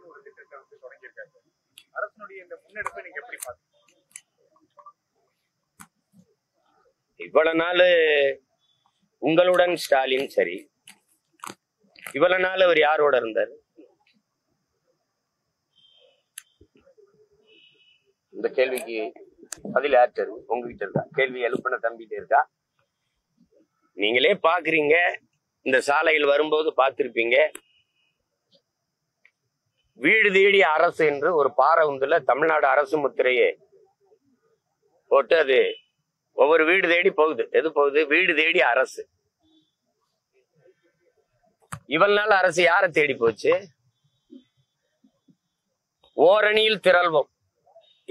ஒரு திட்டத்தை தொடங்கியிருக்காங்க. அரசனுடைய இந்த முன்னெடுப்பை நீங்க எப்படி பாத்தீங்க? இவ்வளவு நாள் உங்களுடன் ஸ்டாலின் சரி, இவ்வளவு நாள் அவர் யாரோட இருந்தார்? இந்த கேள்விக்கு பதில் யார்கிட்ட இருக்கு? உங்ககிட்ட இருக்கா? கேள்வி எழுப்பின தம்பிட்டு இருக்கா? நீங்களே பாக்குறீங்க, இந்த சாலையில் வரும்போது பார்த்திருப்பீங்க, வீடு தேடி அரசு என்று ஒரு பாரவுந்துல தமிழ்நாடு அரசு முத்திரையே போட்டு அது ஒவ்வொரு வீடு தேடி போகுது. எது போகுது? வீடு தேடி அரசு. இவள் நாள் அரசு யாரை தேடி போச்சு? ஓரணியில் திரள்வோம்.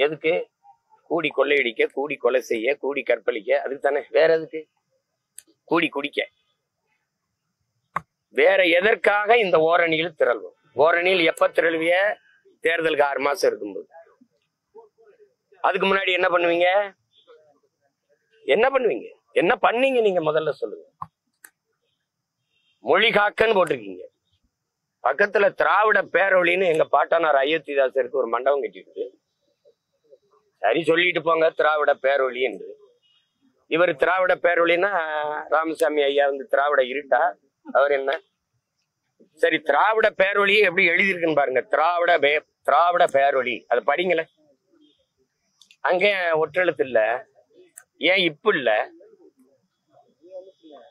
எதுக்கு? கூடி கொள்ளையடிக்க, கூடி கொலை செய்ய, கூடி கற்பழிக்க. அதுக்கு தானே. வேற எதுக்கு? கூடி குடிக்க. வேற எதற்காக இந்த ஓரணியில் திரள்வோம்? ஓரணியில் எப்ப திரள்விய? தேர்தலுக்கு 6 மாசம் இருக்கும்போது. அதுக்கு முன்னாடி என்ன பண்ணுவீங்க? என்ன பண்ணுவீங்க? என்ன பண்ணீங்க நீங்க முதல்ல சொல்லுங்க. மொழி காக்கன்னு போட்டிருக்கீங்க. பக்கத்துல திராவிட பேரொழின்னு எங்க பாட்டனார் அயோத்திதாசருக்கு ஒரு மண்டபம் கட்டிட்டு, சரி சொல்லிட்டு போங்க திராவிட பேரொழி என்று. இவர் திராவிட பேரொழின்னா ராமசாமி ஐயா வந்து திராவிட இருட்டா? அவர் என்ன? சரி, திராவிட பேரொழி எப்படி எழுதியிருக்குன்னு பாருங்க. திராவிட பேரொழி, அதை படிங்கள. அங்க ஒற்றெழுத்து இல்ல. ஏன் இப்ப இல்ல?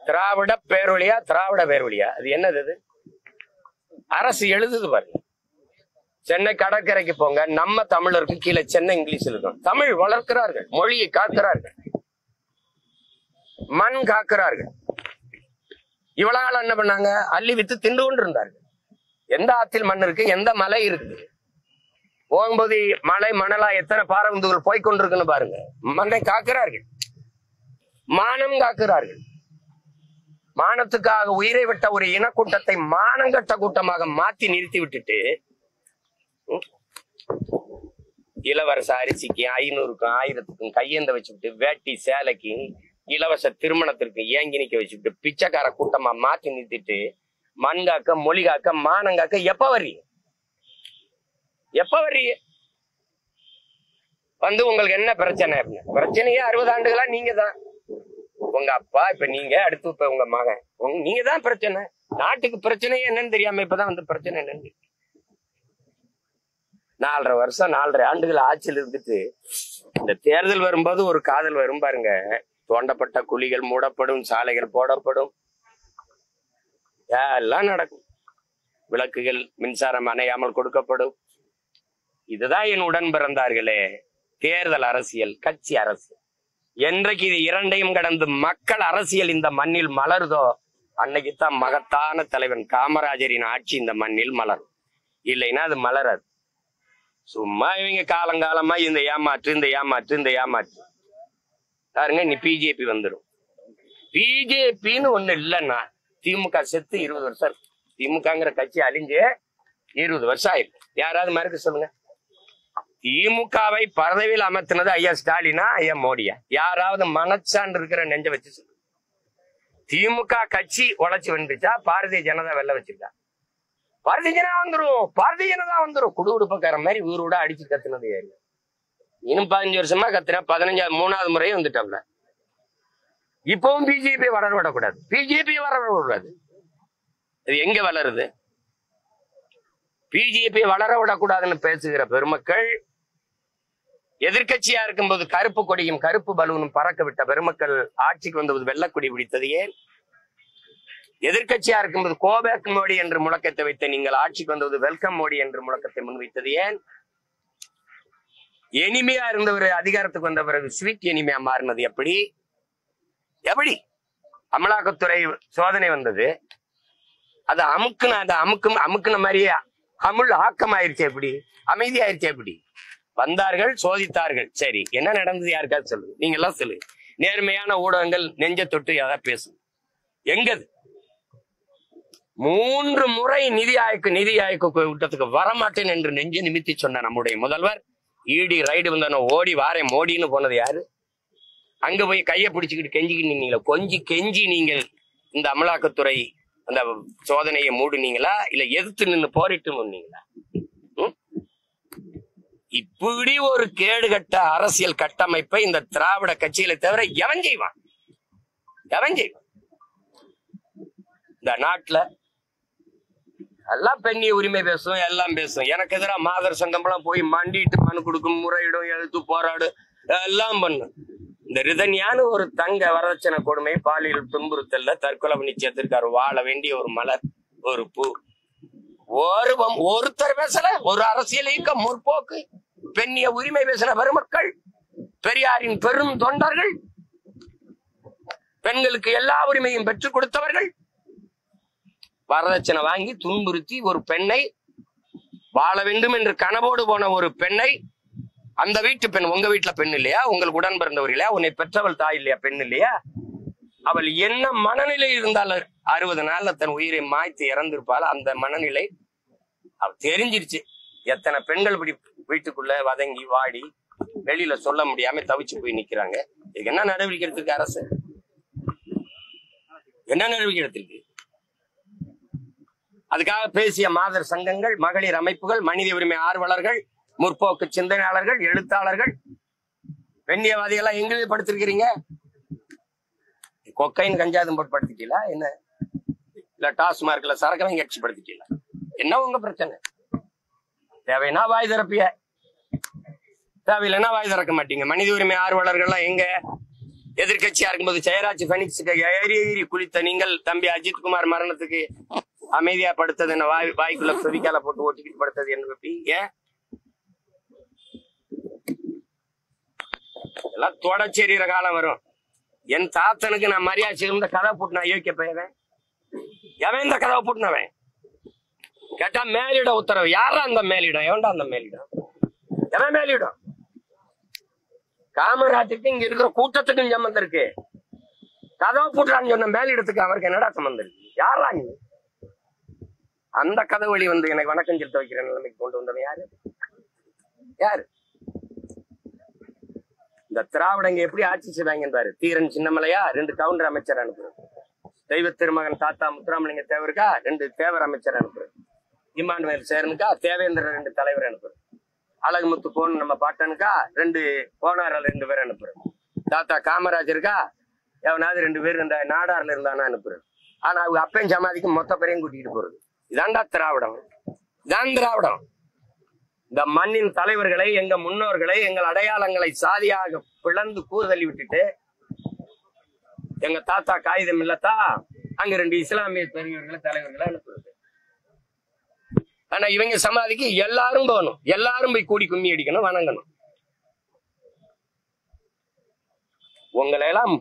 திராவிட பேரொழியா திராவிட பேரொழியா? அது என்னது? அது அரசு எழுதுது பாருங்க. சென்னை கடற்கரைக்கு போங்க, நம்ம தமிழருக்கு கீழே சென்னை இங்கிலீஷ் இருக்கும். தமிழ் வளர்க்கிறார்கள், மொழியை காக்கிறார்கள், மண் காக்கிறார்கள். இவ்வளவு நாள் என்ன பண்ணாங்க? அள்ளி வித்து திண்டு கொண்டு இருந்தார்கள். எந்த ஆத்தில் மண் இருக்கு? எந்த மலை இருக்கு? போகும்போது மலை மணலா எத்தனை பாரந்துகள் போய்கொண்டிருக்குன்னு பாருங்க. மண்ணை காக்கிறார்கள், மானம் காக்கிறார்கள். மானத்துக்காக உயிரை விட்ட ஒரு இனக்கூட்டத்தை மானங்கட்ட கூட்டமாக மாத்தி நிறுத்தி விட்டுட்டு, இளவரச அரிசிக்கு 500க்கும் 1000க்கும் கையேந்த வச்சுக்கிட்டு, வேட்டி சேலைக்கு இலவச திருமணத்திற்கு ஏங்கி நிக்க வச்சுக்கிட்டு, பிச்சைக்கார கூட்டமா மாத்தி நிறுத்திட்டு, மண் காக்க, மொழி காக்க, மானங்காக்க எப்ப வர்றீங்க? எப்ப வர்றீங்க? வந்து உங்களுக்கு என்ன பிரச்சனை? பிரச்சனையே 60 ஆண்டுகளா நீங்க தான். உங்க அப்பா, இப்ப நீங்க, அடுத்து இப்ப உங்க மகன், நீங்க தான் பிரச்சனை. நாட்டுக்கு பிரச்சனையே என்னன்னு தெரியாம இப்பதான் வந்து பிரச்சனை என்னன்னு 4.5 வருஷம் 4.5 ஆண்டுகள் ஆட்சியில் இருந்துட்டு, இந்த தேர்தல் வரும்போது ஒரு காதல் வரும் பாருங்க. தோண்டப்பட்ட குழிகள் மூடப்படும், சாலைகள் போடப்படும், எல்லாம் நடக்கும். விளக்குகள் மின்சாரம் அணையாமல் கொடுக்கப்படும். இதுதான் என் உடன் பிறந்தார்களே தேர்தல் அரசியல், கட்சி அரசு. என்றைக்கு இது இரண்டையும் கடந்து மக்கள் அரசியல் இந்த மண்ணில் மலருதோ, அன்னைக்குத்தான் மகத்தான தலைவன் காமராஜரின் ஆட்சி இந்த மண்ணில் மலரும். இல்லைன்னா அது மலராது. சும்மா இவங்க காலங்காலமா இந்த ஏமாற்று பாருங்க. நீ பிஜேபி வந்துடும். பிஜேபின்னு ஒண்ணு இல்லைன்னா திமுக செத்து 20 வருஷம். திமுகங்கிற கட்சி அழிஞ்சு 20 வருஷம் ஆயிருக்கு. யாராவது மறுக்க சொல்லுங்க. திமுகவை பதவியில் அமர்த்தினது ஐயா ஸ்டாலினா ஐயா மோடியா? யாராவது மனச்சான்று இருக்கிற நெஞ்ச வச்சு சொல்லு. திமுக கட்சி உழைச்சு வந்துச்சா? பாரதிய ஜனதா வெள்ள வச்சிருக்கா? பாரதிய ஜனதா வந்துரும். குடுகுடுப்பக்கார மாதிரி ஊரோட அடிச்சு கத்துனது யாரு? இன்னும் 15 வருஷமா கத்துறேன். 3வது முறையும் வந்துட்டோம்ல. இப்பவும் பிஜேபி வளர விடக்கூடாது. பிஜேபி வளர விடக்கூடாது. இது எங்க வளருது? பிஜேபி வளர விடக்கூடாதுன்னு பேசுகிற பெருமக்கள், எதிர்கட்சியா இருக்கும்போது கருப்பு கொடியும் கருப்பு பலூனும் பறக்க விட்ட பெருமக்கள் ஆட்சிக்கு வந்தபோது வெள்ளக்கொடி பிடித்தது ஏன்? எதிர்கட்சியா இருக்கும்போது கோபேக் மோடி என்று முழக்கத்தை வைத்த நீங்கள் ஆட்சிக்கு வந்தபோது வெல்கம் மோடி என்று முழக்கத்தை முன்வைத்தது ஏன்? எனிமையா இருந்தவர் அதிகாரத்துக்கு வந்த பிறகு ஸ்வீட் எனிமையா மாறினது எப்படி? அமலாக்கத்துறை சோதனை வந்தது, அது அமுக்குன மாதிரியே அமுல் ஆக்கம் ஆயிருச்சு. எப்படி அமைதி ஆயிருச்சு? எப்படி வந்தார்கள், சோதித்தார்கள். சரி, என்ன நடந்தது? யாருக்காவது சொல்லுங்க. நீங்க எல்லாம் சொல்லுங்க. நேர்மையான ஊடகங்கள் நெஞ்ச தொட்டு ஏதாவது பேசுங்க. எங்கது? 3 முறை நிதி ஆய்வு கூட்டத்துக்கு வரமாட்டேன் என்று நெஞ்சு நிமித்தி சொன்ன நம்முடைய முதல்வர் ஈடி ரைடு வந்தானோ ஓடி வாரேன் மோடின்னு போனது யாரு? அங்க போய் கையை பிடிச்சுக்கிட்டு கெஞ்சிக்கிட்டு கெஞ்சி நீங்கள் இந்த அமலாக்கத்துறை அந்த சோதனையை மூடுனீங்களா? இல்ல எதிர்த்து நின்று போரிட்டு முன்னீங்களா? இப்படி ஒரு கேடுகட்ட அரசியல் கட்டமைப்பை இந்த திராவிட கட்சிகளை தவிர எவன் செய்வான்? எவன் செய்வான்? இந்த நாட்டுல எல்லாம் பெண்ணிய உரிமை பேசும், எல்லாம் பேசும். எனக்கு எதிராக மாதர் சங்கம் எல்லாம் போய் மண்டிட்டு மனு கொடுக்கும், முறையிடும், எழுத்து போராடு, எல்லாம் பண்ணும். இந்த ரிதன்யான்னு ஒரு தங்க வரதட்சணை கொடுமை, பாலியல் துன்புறுத்தல்ல தற்கொலை பண்ணி சேர்த்திருக்காரு. வாழ வேண்டிய ஒரு மலர், ஒரு பூ. ஒருத்தர் பேசல. ஒரு அரசியல் இயக்கம், முற்போக்கு, பெண்ணிய உரிமை பேசின பெருமக்கள், பெரியாரின் பெரும் தொண்டர்கள், பெண்களுக்கு எல்லா உரிமையும் பெற்றுக் கொடுத்தவர்கள், வரதட்சணை வாங்கி துன்புறுத்தி ஒரு பெண்ணை, வாழ வேண்டும் என்று கனவோடு போன ஒரு பெண்ணை, அந்த வீட்டு பெண், உங்க வீட்டுல பெண் இல்லையா? உங்களுக்கு உடன் பிறந்தவர் இல்லையா? உன்னை பெற்றவள் தாய் இல்லையா? பெண் இல்லையா? அவள் என்ன மனநிலை இருந்தாலும் 60 நாள்ல தன் உயிரை மாய்த்து இறந்திருப்பாள். அந்த மனநிலை அவ தெரிஞ்சிருச்சு. எத்தனை பெண்கள் இப்படி வீட்டுக்குள்ள வதங்கி வாடி வெளியில சொல்ல முடியாம தவிச்சு போய் நிக்கிறாங்க. இதுக்கு என்ன நடவடிக்கை எடுத்திருக்கு அரசு? என்ன நடவடிக்கை எடுத்திருக்கு? அதுக்காக பேசிய மாதர் சங்கங்கள், மகளிர் அமைப்புகள், மனித உரிமை ஆர்வலர்கள், முற்போக்கு சிந்தனையாளர்கள், எழுத்தாளர்கள், பெண்ணியவாதிகள் எங்க படுத்திருக்கிறீங்க? கொக்கைன் கஞ்சாதும் போட்டு படுத்திட்டீங்களா என்ன? இல்ல டாஸ்மார்க்ல சரக்கு வாங்கி எக்ஸ் படுத்திட்டீங்களா? என்ன உங்க பிரச்சனை? தேவைன்னா வாய் திறப்பிய, தேவையில்லைன்னா வாய் திறக்க மாட்டீங்க. மனித உரிமை ஆர்வலர்கள்லாம் எங்க? எதிர்கட்சியா இருக்கும்போது ஜெயராஜ் பெனிக்ஸுக்கு ஏறி குளித்த நீங்கள் தம்பி அஜித்குமார் மரணத்துக்கு அமைதியா படுத்தது என்ன? வாய்க்குள்ள செவிக்கால போட்டு ஓட்டிக்கிட்டு படுத்தது என்ன? ஏன் எல்லாம் தொடச்செறிகிற காலம் வரும். என் தாத்தனுக்கு நான் மரியாதை இருந்த கதை போட்டு யோசிக்க போயவன் எவன் இந்த கதவை போட்டுனவன் கேட்டா மேலிட உத்தரவு. யாரா அந்த மேலிடம்? எவன்டா அந்த மேலிடம்? எவன் மேலிடம்? காமராஜுக்கு இங்க இருக்கிற கூட்டத்துக்கும் சம்பந்தம் இருக்கு. கதவை போட்டுறான்னு சொன்ன மேலிடத்துக்கு அவருக்கு என்னடா சம்பந்தம் இருக்கு? யாரா நீ? அந்த கதை வழி வந்து எனக்கு வணக்கம் செலுத்த வைக்கிற நிலைமைக்கு கொண்டு வந்தவன் யாரு? யாரு? இந்த திராவிடங்க எப்படி ஆட்சி செய்வாங்க பாரு. தீரன் சின்னமலையா 2 கவுண்டர் அமைச்சர் அனுப்புறேன். தெய்வ திருமகன் தாத்தா முத்துராமலிங்க தேவருக்கா 2 தேவர் அமைச்சர் அனுப்புறேன். இமானுவேல் சேரனுக்கா தேவேந்திர 2 தலைவர் அனுப்புறேன். அழகுமுத்து போன் நம்ம பாட்டனுக்கா 2 போனாரில் 2 பேர் அனுப்புறேன். தாத்தா காமராஜருக்கா எவனாவது 2 பேர் இந்த நாடார்ல இருந்தானா அனுப்புறேன். ஆனா அவங்க அப்பையும் சமாதிக்கு மொத்த பேரையும் கூட்டிட்டு போறது. இதாண்டா திராவிடம். இதான் திராவிடம். இந்த மண்ணின் தலைவர்களை, எங்க முன்னோர்களை, எங்கள் அடையாளங்களை சாதியாக பிளந்து கூறுதள்ளி விட்டுட்டு எங்க தாத்தா காகிதம் இல்லத்தா அங்க 2 இஸ்லாமிய பெரியவர்களை தலைவர்களை அனுப்புறது. ஆனா இவங்க சமாதிக்கு எல்லாரும் போகணும். எல்லாரும் போய் கூடி கும்மி அடிக்கணும், வணங்கணும். உங்களை எல்லாம்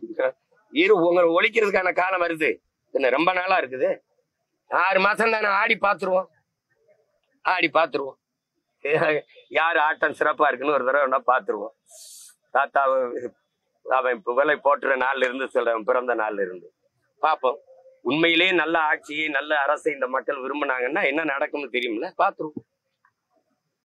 உங்களை ஒழிக்கிறதுக்கான காலம் வருது. என்ன ரொம்ப நாளா இருக்குது? 6 மாசம் தானே. ஆடி பாத்துருவோம். ஆடி பாத்துருவோம். யாரு ஆட்டம் சிறப்பா இருக்குன்னு ஒரு தடவை பாத்துருவோம். தாத்தா அவன் புகழை போட்டுற நாள்ல இருந்து சொல்றவன் பிறந்த நாள்ல இருந்து பாப்போம். உண்மையிலேயே நல்ல ஆட்சியை, நல்ல அரசை இந்த மக்கள் விரும்பினாங்கன்னா என்ன நடக்கும்னு தெரியும்ல? பாத்துருவோம்.